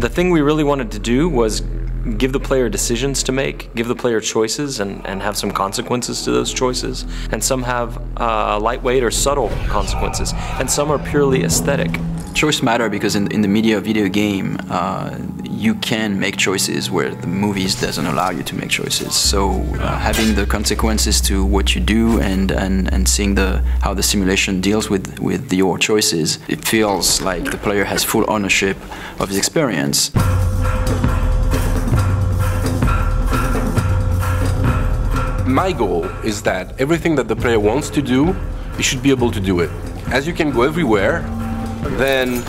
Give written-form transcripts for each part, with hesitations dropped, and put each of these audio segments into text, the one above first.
The thing we really wanted to do was give the player decisions to make, give the player choices and have some consequences to those choices. And some have lightweight or subtle consequences, and some are purely aesthetic. Choice matter because in the media video game, you can make choices where the movies doesn't allow you to make choices. So having the consequences to what you do and seeing how the simulation deals with your choices, it feels like the player has full ownership of his experience. My goal is that everything that the player wants to do, he should be able to do it. As you can go everywhere, then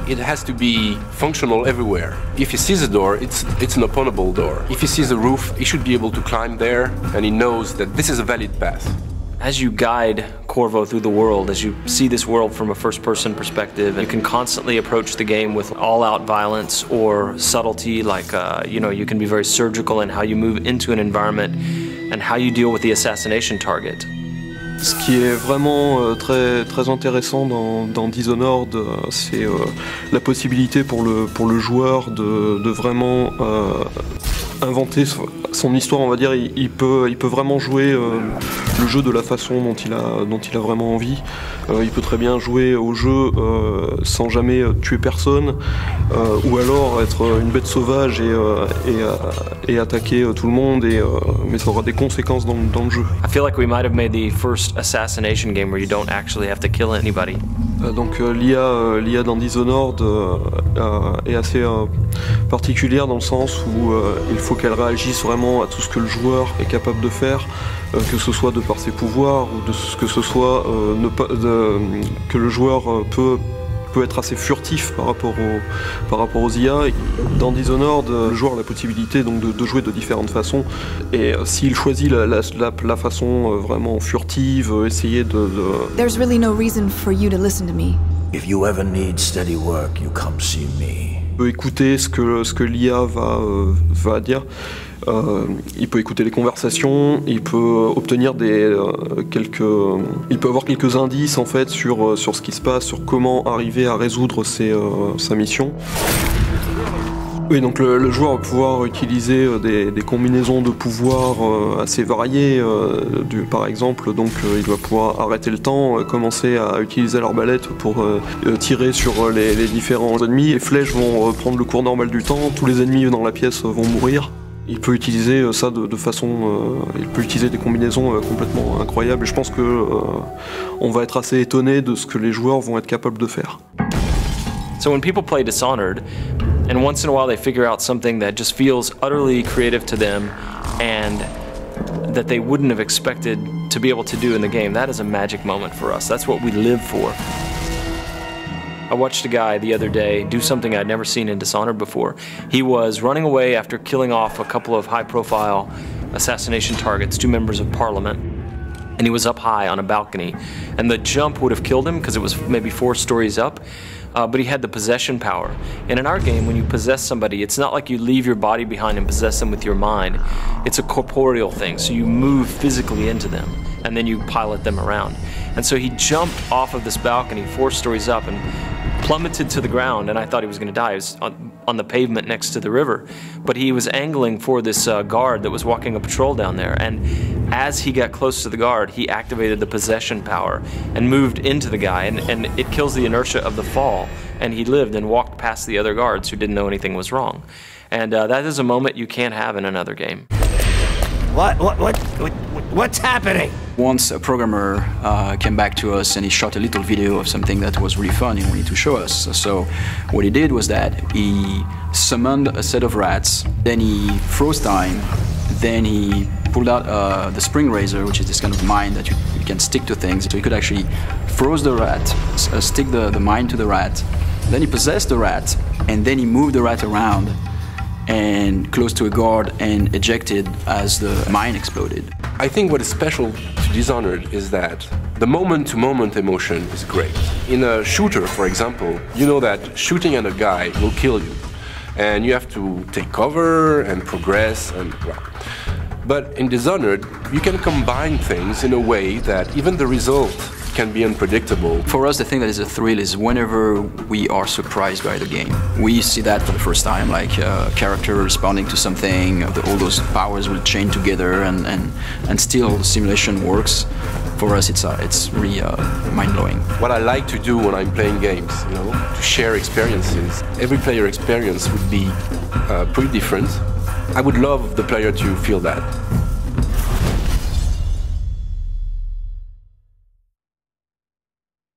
it has to be functional everywhere. If he sees a door, it's an openable door. If he sees a roof, he should be able to climb there, and he knows that this is a valid path. As you guide Corvo through the world, as you see this world from a first-person perspective, you can constantly approach the game with all-out violence or subtlety, like you can be very surgical in how you move into an environment and how you deal with the assassination target. Ce qui est vraiment très intéressant dans Dishonored, c'est la possibilité pour le joueur de vraiment inventer son histoire, on va dire. Il peut vraiment jouer le jeu de la façon dont il a vraiment envie. Il peut très bien jouer au jeu sans jamais tuer personne, ou alors être une bête sauvage et attaquer tout le monde, mais ça aura des conséquences dans le jeu. I feel like we might have made the first assassination game where you don't actually have to kill anybody. Donc l'IA dans Dishonored est assez particulière dans le sens où il faut qu'elle réagisse vraiment à tout ce que le joueur est capable de faire, que ce soit de par ses pouvoirs ou que ce soit que le joueur peut être assez furtif par rapport aux IA. Dans Dishonored, le joueur a la possibilité donc de jouer de différentes façons, et s'il choisit la façon vraiment furtive, essayer de... There's really no reason for you to listen to me. If you ever need steady work, you come see me. Il peut écouter ce que l'IA va dire. Il peut écouter les conversations, il peut obtenir il peut avoir quelques indices en fait sur ce qui se passe, sur comment arriver à résoudre sa mission. Oui, donc le joueur va pouvoir utiliser des combinaisons de pouvoirs assez variées. Par exemple, donc il va pouvoir arrêter le temps, commencer à utiliser l'arbalète pour tirer sur les différents ennemis. Les flèches vont prendre le cours normal du temps, tous les ennemis dans la pièce vont mourir. Il peut utiliser ça de façon... il peut utiliser des combinaisons complètement incroyables, et je pense que on va être assez étonné de ce que les joueurs vont être capables de faire. So when people play Dishonored, and once in a while they figure out something that just feels utterly creative to them and that they wouldn't have expected to be able to do in the game, that is a magic moment for us. That's what we live for. I watched a guy the other day do something I'd never seen in Dishonored before. He was running away after killing off a couple of high-profile assassination targets, 2 members of parliament, and he was up high on a balcony. And the jump would have killed him because it was maybe 4 stories up, but he had the possession power. And in our game, when you possess somebody, it's not like you leave your body behind and possess them with your mind. It's a corporeal thing, so you move physically into them, and then you pilot them around. And so he jumped off of this balcony 4 stories up and plummeted to the ground, and I thought he was going to die. He was on the pavement next to the river, but he was angling for this guard that was walking a patrol down there, and as he got close to the guard, he activated the possession power and moved into the guy, and it kills the inertia of the fall, and he lived and walked past the other guards who didn't know anything was wrong. And that is a moment you can't have in another game. What's happening? Once a programmer came back to us and he shot a little video of something that was really fun and wanted to show us. So what he did was that he summoned a set of rats, then he froze time, then he pulled out the spring razor, which is this kind of mine that you can stick to things. So he could actually froze the rat, stick the mine to the rat, then he possessed the rat, and then he moved the rat around and close to a guard and ejected as the mine exploded. I think what is special to Dishonored is that the moment-to-moment emotion is great. In a shooter, for example, you know that shooting at a guy will kill you, and you have to take cover and progress and well. But in Dishonored, you can combine things in a way that even the result can be unpredictable. For us, the thing that is a thrill is whenever we are surprised by the game. We see that for the first time, like a character responding to something, all those powers will chain together, and still the simulation works. For us, it's really mind-blowing. What I like to do when I'm playing games, to share experiences. Every player experience would be pretty different. I would love the player to feel that.